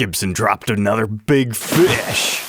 Gibson dropped another big fish.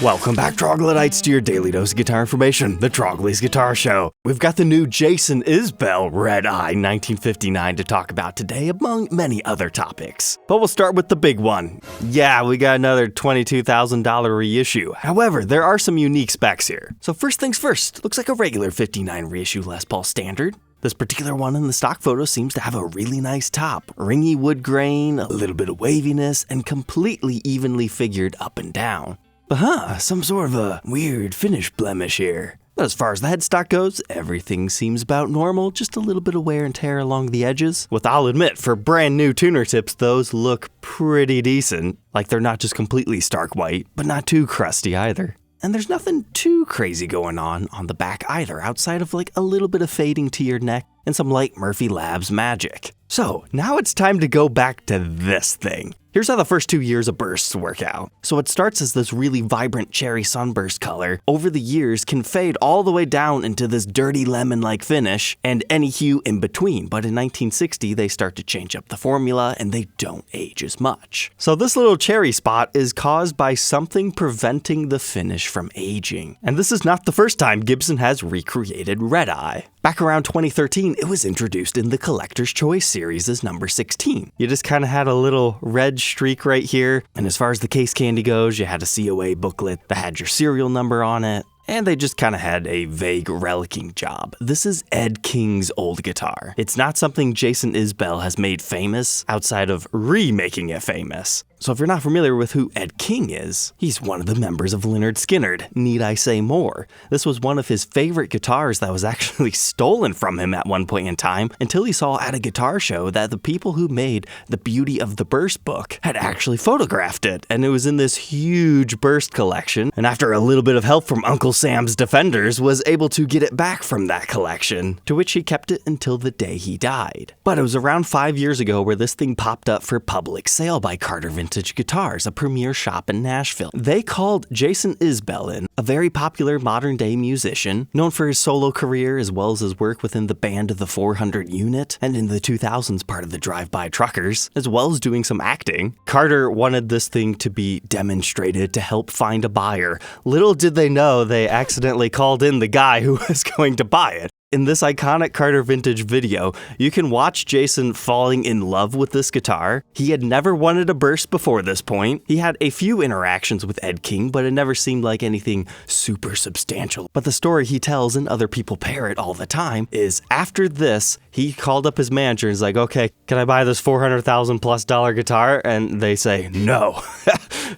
Welcome back, troglodytes, to your daily dose of guitar information, the Trogly's Guitar Show. We've got the new Jason Isbell Redeye 1959 to talk about today, among many other topics. But we'll start with the big one. Yeah, we got another $22,000 reissue. However, there are some unique specs here. So first things first, looks like a regular 59 reissue Les Paul standard. This particular one in the stock photo seems to have a really nice top, ringy wood grain, a little bit of waviness, and completely evenly figured up and down. But some sort of a weird finish blemish here. But as far as the headstock goes, everything seems about normal, just a little bit of wear and tear along the edges. With I'll admit, for brand new tuner tips, those look pretty decent. Like they're not just completely stark white, but not too crusty either. And there's nothing too crazy going on the back either, outside of like a little bit of fading to your neck and some light Murphy Labs magic. So now it's time to go back to this thing. Here's how the first 2 years of bursts work out. So it starts as this really vibrant cherry sunburst color, over the years can fade all the way down into this dirty lemon-like finish, and any hue in between. But in 1960, they start to change up the formula, and they don't age as much. So this little cherry spot is caused by something preventing the finish from aging. And this is not the first time Gibson has recreated Redeye. Back around 2013, it was introduced in the Collector's Choice series as number 16. You just kind of had a little red streak right here, and as far as the case candy goes, you had a COA booklet that had your serial number on it, and they just kind of had a vague relicking job. This is Ed King's old guitar. It's not something Jason Isbell has made famous outside of remaking it famous. So if you're not familiar with who Ed King is, he's one of the members of Lynyrd Skynyrd. Need I say more? This was one of his favorite guitars that was actually stolen from him at one point in time, until he saw at a guitar show that the people who made the Beauty of the Burst book had actually photographed it, and it was in this huge burst collection, and after a little bit of help from Uncle Sam's Defenders, was able to get it back from that collection, to which he kept it until the day he died. But it was around 5 years ago where this thing popped up for public sale by Carter Vintage Guitars, a premier shop in Nashville. They called Jason Isbell in, a very popular modern-day musician, known for his solo career as well as his work within the band of the 400 Unit, and in the 2000s part of the Drive-By Truckers, as well as doing some acting. Carter wanted this thing to be demonstrated to help find a buyer. Little did they know they accidentally called in the guy who was going to buy it. In this iconic Carter Vintage video, you can watch Jason falling in love with this guitar. He had never wanted a burst before this point. He had a few interactions with Ed King, but it never seemed like anything super substantial. But the story he tells, and other people parrot all the time, is after this, he called up his manager and is like, okay, can I buy this $400,000+ guitar? And they say, no.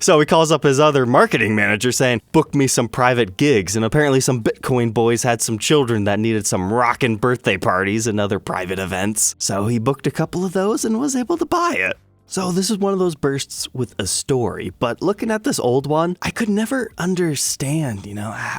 So he calls up his other marketing manager saying, book me some private gigs. And apparently some Bitcoin boys had some children that needed some rockin' birthday parties and other private events. So he booked a couple of those and was able to buy it. So this is one of those bursts with a story, but looking at this old one, I could never understand,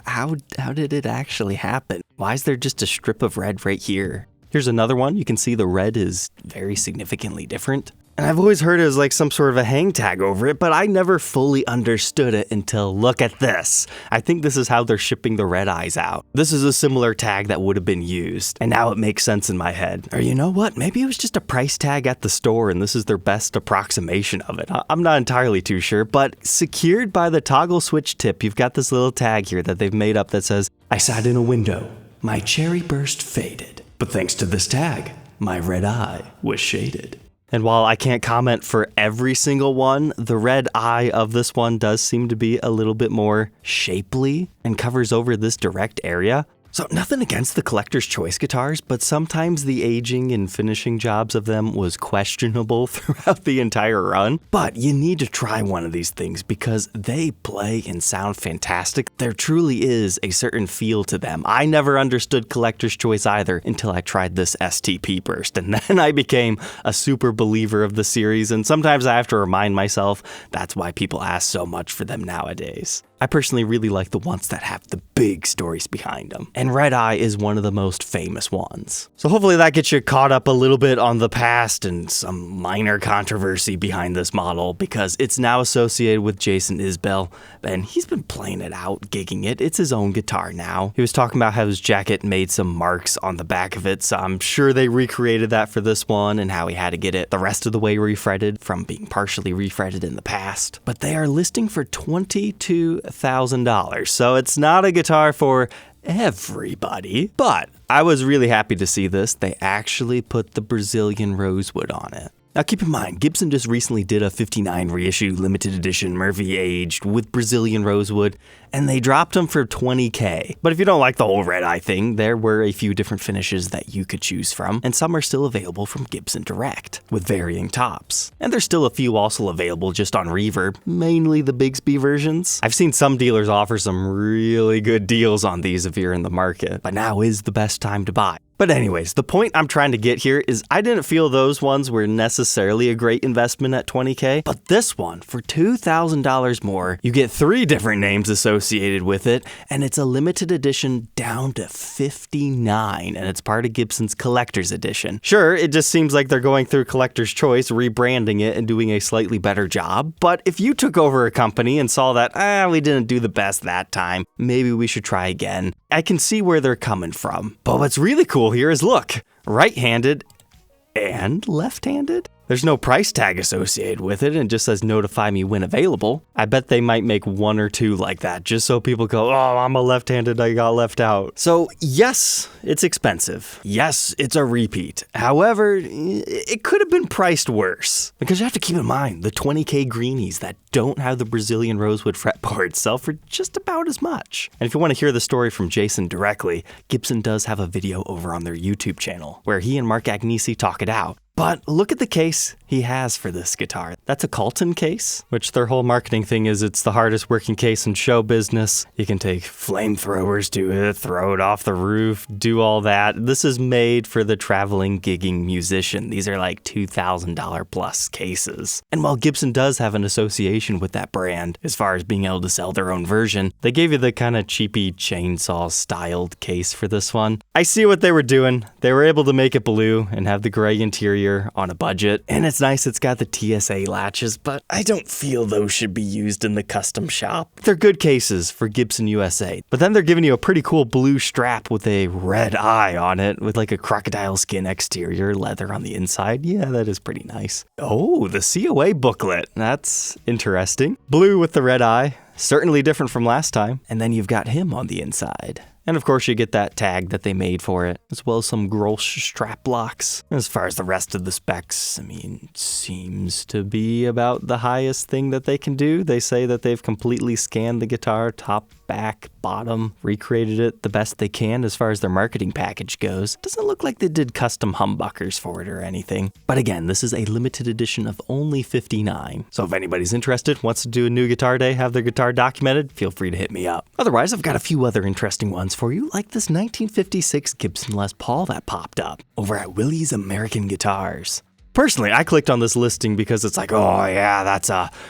how did it actually happen? Why is there just a strip of red right here? Here's another one. You can see the red is very significantly different. And I've always heard it as like some sort of a hang tag over it, but I never fully understood it until look at this. I think this is how they're shipping the Redeyes out. This is a similar tag that would have been used, and now it makes sense in my head. Or you know what? Maybe it was just a price tag at the store and this is their best approximation of it. I'm not entirely too sure, but secured by the toggle switch tip, you've got this little tag here that they've made up that says, I sat in a window, my cherry burst faded, but thanks to this tag, my red eye was shaded. And while I can't comment for every single one, the red eye of this one does seem to be a little bit more shapely and covers over this direct area. So nothing against the Collector's Choice guitars, but sometimes the aging and finishing jobs of them was questionable throughout the entire run. But you need to try one of these things because they play and sound fantastic. There truly is a certain feel to them. I never understood Collector's Choice either until I tried this STP burst, and then I became a super believer of the series, and sometimes I have to remind myself that's why people ask so much for them nowadays. I personally really like the ones that have the big stories behind them, and Redeye is one of the most famous ones. So hopefully that gets you caught up a little bit on the past and some minor controversy behind this model, because it's now associated with Jason Isbell, and he's been playing it out, gigging it. It's his own guitar now. He was talking about how his jacket made some marks on the back of it, so I'm sure they recreated that for this one, and how he had to get it the rest of the way refretted from being partially refretted in the past. But they are listing for $22,000, so it's not a guitar for everybody. But I was really happy to see this. They actually put the Brazilian rosewood on it. Now keep in mind, Gibson just recently did a 59 reissue limited edition Murphy aged with Brazilian rosewood, and they dropped them for $20K. But if you don't like the whole Redeye thing, there were a few different finishes that you could choose from, and some are still available from Gibson Direct, with varying tops. And there's still a few also available just on Reverb, mainly the Bigsby versions. I've seen some dealers offer some really good deals on these if you're in the market, but now is the best time to buy. But anyways, the point I'm trying to get here is I didn't feel those ones were necessarily a great investment at $20K, but this one, for $2,000 more, you get 3 different names associated with it, and it's a limited edition down to 59, and it's part of Gibson's Collector's Edition. Sure, it just seems like they're going through Collector's Choice, rebranding it and doing a slightly better job, but if you took over a company and saw that, we didn't do the best that time, maybe we should try again. I can see where they're coming from, but what's really cool here is look, right-handed and left-handed. There's no price tag associated with it, and it just says notify me when available. I bet they might make 1 or 2 like that, just so people go, oh, I'm a left-handed, I got left out. So yes, it's expensive. Yes, it's a repeat. However, it could have been priced worse, because you have to keep in mind, the $20K Greenies that don't have the Brazilian rosewood fretboard sell for just about as much. And if you want to hear the story from Jason directly, Gibson does have a video over on their YouTube channel, where he and Mark Agnesi talk it out. But look at the case he has for this guitar. That's a Colton case, which their whole marketing thing is it's the hardest working case in show business. You can take flamethrowers to it, throw it off the roof, do all that. This is made for the traveling gigging musician. These are like $2,000 plus cases. And while Gibson does have an association with that brand, as far as being able to sell their own version, they gave you the kind of cheapy chainsaw styled case for this one. I see what they were doing. They were able to make it blue and have the gray interior on a budget, and it's nice it's got the TSA latches, but I don't feel those should be used in the custom shop. They're good cases for Gibson USA, but then they're giving you a pretty cool blue strap with a red eye on it with like a crocodile skin exterior, leather on the inside. Yeah, that is pretty nice. Oh, the COA booklet. That's interesting. Blue with the red eye. Certainly different from last time. And then you've got him on the inside. And of course you get that tag that they made for it, as well as some Grolsch strap locks. As far as the rest of the specs, I mean, it seems to be about the highest thing that they can do. They say that they've completely scanned the guitar, top, back, bottom, recreated it the best they can as far as their marketing package goes. Doesn't look like they did custom humbuckers for it or anything. But again, this is a limited edition of only 59. So if anybody's interested, wants to do a new guitar day, have their guitar documented, feel free to hit me up. Otherwise, I've got a few other interesting ones for you, like this 1956 Gibson Les Paul that popped up over at Willie's American Guitars. Personally, I clicked on this listing because it's like, oh yeah, that's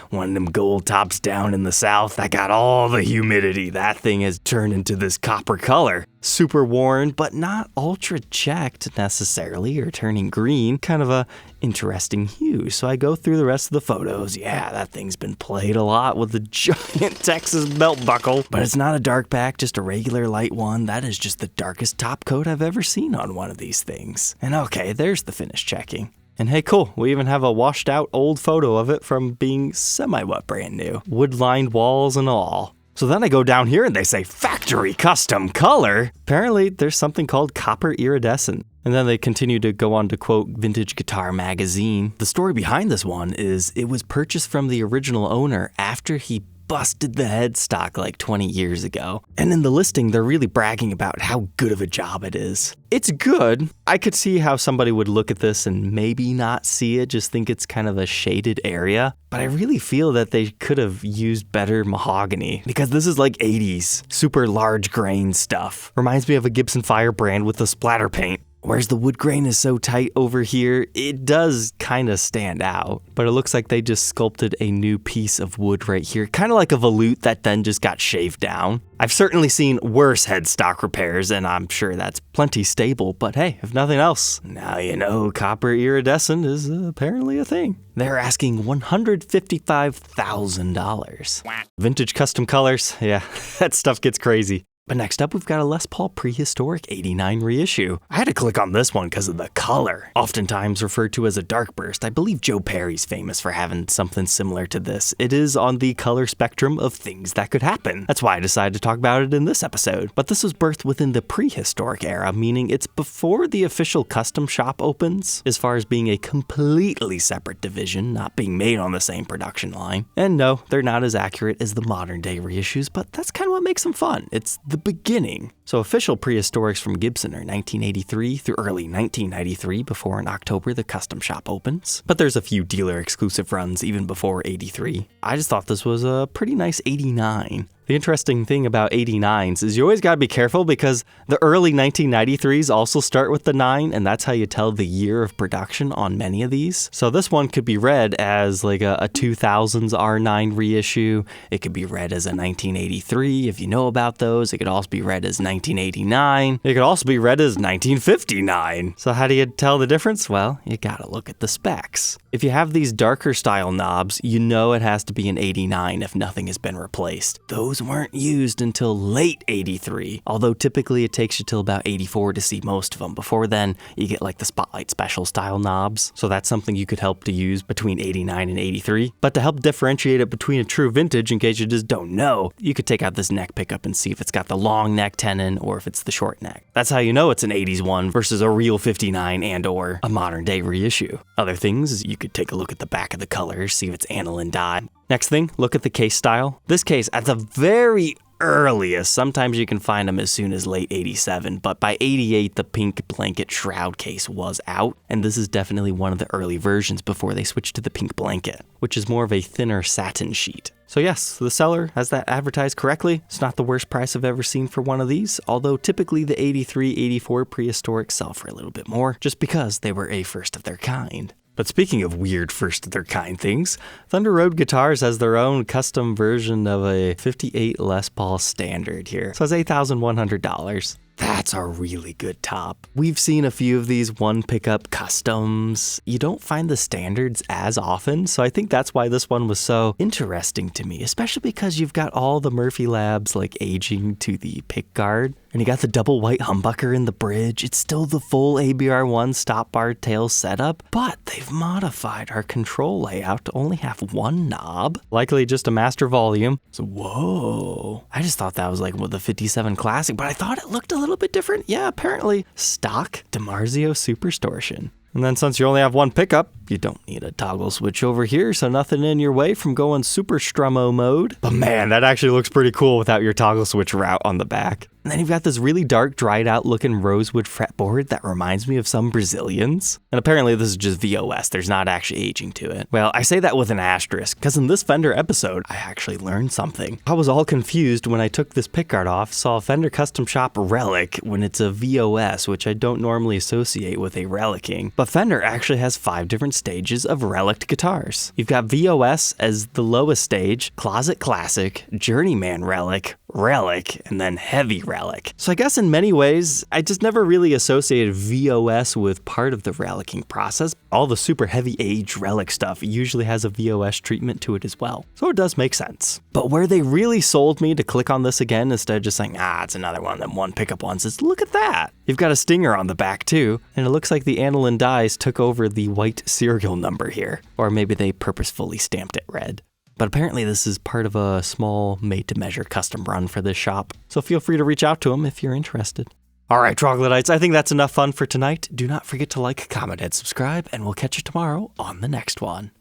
one of them gold tops down in the south that got all the humidity. That thing has turned into this copper color. Super worn, but not ultra checked necessarily, or turning green. Kind of a interesting hue. So I go through the rest of the photos. Yeah, that thing's been played a lot with a giant Texas belt buckle. But it's not a dark back, just a regular light one. That is just the darkest top coat I've ever seen on one of these things. And okay, there's the finish checking. And hey, cool, we even have a washed out old photo of it from being semi-wet brand new. Wood-lined walls and all. So then I go down here and they say factory custom color. Apparently there's something called copper iridescent. And then they continue to go on to quote Vintage Guitar Magazine. The story behind this one is it was purchased from the original owner after he busted the headstock like 20 years ago. And in the listing, they're really bragging about how good of a job it is. It's good. I could see how somebody would look at this and maybe not see it, just think it's kind of a shaded area. But I really feel that they could have used better mahogany, because this is like 80s, super large grain stuff. Reminds me of a Gibson Firebrand with the splatter paint. Whereas the wood grain is so tight over here, it does kind of stand out. But it looks like they just sculpted a new piece of wood right here, kind of like a volute that then just got shaved down. I've certainly seen worse headstock repairs, and I'm sure that's plenty stable, but hey, if nothing else, now you know copper iridescent is apparently a thing. They're asking $155,000. Vintage custom colors, yeah, that stuff gets crazy. But next up, we've got a Les Paul Prehistoric 89 reissue. I had to click on this one because of the color. Oftentimes referred to as a dark burst, I believe Joe Perry's famous for having something similar to this. It is on the color spectrum of things that could happen. That's why I decided to talk about it in this episode. But this was birthed within the prehistoric era, meaning it's before the official custom shop opens, as far as being a completely separate division, not being made on the same production line. And no, they're not as accurate as the modern day reissues, but that's kind of what makes them fun. It's the beginning. So official prehistorics from Gibson are 1983 through early 1993 before in October the custom shop opens. But there's a few dealer exclusive runs even before 83. I just thought this was a pretty nice 89. The interesting thing about 89s is you always gotta be careful because the early 1993s also start with the 9, and that's how you tell the year of production on many of these. So this one could be read as like a 2000s R9 reissue. It could be read as a 1983 if you know about those. It could also be read as 1989. It could also be read as 1959. So how do you tell the difference? Well, you gotta look at the specs. If you have these darker style knobs, you know it has to be an 89 if nothing has been replaced. Those weren't used until late 83, although typically it takes you till about 84 to see most of them. Before then, you get like the Spotlight Special style knobs, so that's something you could help to use between 89 and 83. But to help differentiate it between a true vintage, in case you just don't know, you could take out this neck pickup and see if it's got the long neck tenon or if it's the short neck. That's how you know it's an 80s one versus a real 59 and or a modern day reissue. Other things is you could take a look at the back of the colors, see if it's aniline dye. Next thing, look at the case style. This case, at the very earliest, sometimes you can find them as soon as late 87, but by 88, the pink blanket shroud case was out, and this is definitely one of the early versions before they switched to the pink blanket, which is more of a thinner satin sheet. So yes, the seller has that advertised correctly. It's not the worst price I've ever seen for one of these, although typically the 83, 84 prehistoric sell for a little bit more, just because they were a first of their kind. But speaking of weird first-of-their-kind things, Thunder Road Guitars has their own custom version of a 58 Les Paul Standard here. So it's $8,100. That's a really good top. We've seen a few of these one pickup customs. You don't find the standards as often, so I think that's why this one was so interesting to me, especially because you've got all the Murphy Labs like aging to the pick guard, and you got the double white humbucker in the bridge. It's still the full ABR1 stop bar tail setup, but they've modified our control layout to only have one knob, likely just a master volume. So whoa, I just thought that was like with the 57 Classic, but I thought it looked a little bit different. Yeah, apparently stock DiMarzio Superstortion. And then since you only have one pickup, you don't need a toggle switch over here, so nothing in your way from going super strummo mode. But man, that actually looks pretty cool without your toggle switch route on the back. And then you've got this really dark, dried out looking rosewood fretboard that reminds me of some Brazilians. And apparently this is just VOS, there's not actually aging to it. Well, I say that with an asterisk, because in this Fender episode, I actually learned something. I was all confused when I took this pickguard off, saw a Fender Custom Shop Relic when it's a VOS, which I don't normally associate with a relicking. But Fender actually has 5 different stages of relic guitars. You've got VOS as the lowest stage, Closet Classic, Journeyman Relic, Relic, and then Heavy Relic. So I guess in many ways, I just never really associated VOS with part of the relicking process. All the super heavy age relic stuff usually has a VOS treatment to it as well. So it does make sense. But where they really sold me to click on this again instead of just saying, it's another one of them one pickup ones, is look at that. You've got a stinger on the back too, and it looks like the aniline dyes took over the white serial number here. Or maybe they purposefully stamped it red. But apparently this is part of a small made-to-measure custom run for this shop, so feel free to reach out to them if you're interested. Alright, Troglodytes, I think that's enough fun for tonight. Do not forget to like, comment, and subscribe, and we'll catch you tomorrow on the next one.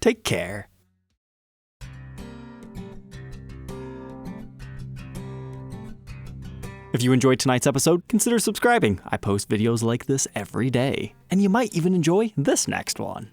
Take care. If you enjoyed tonight's episode, consider subscribing. I post videos like this every day, and you might even enjoy this next one.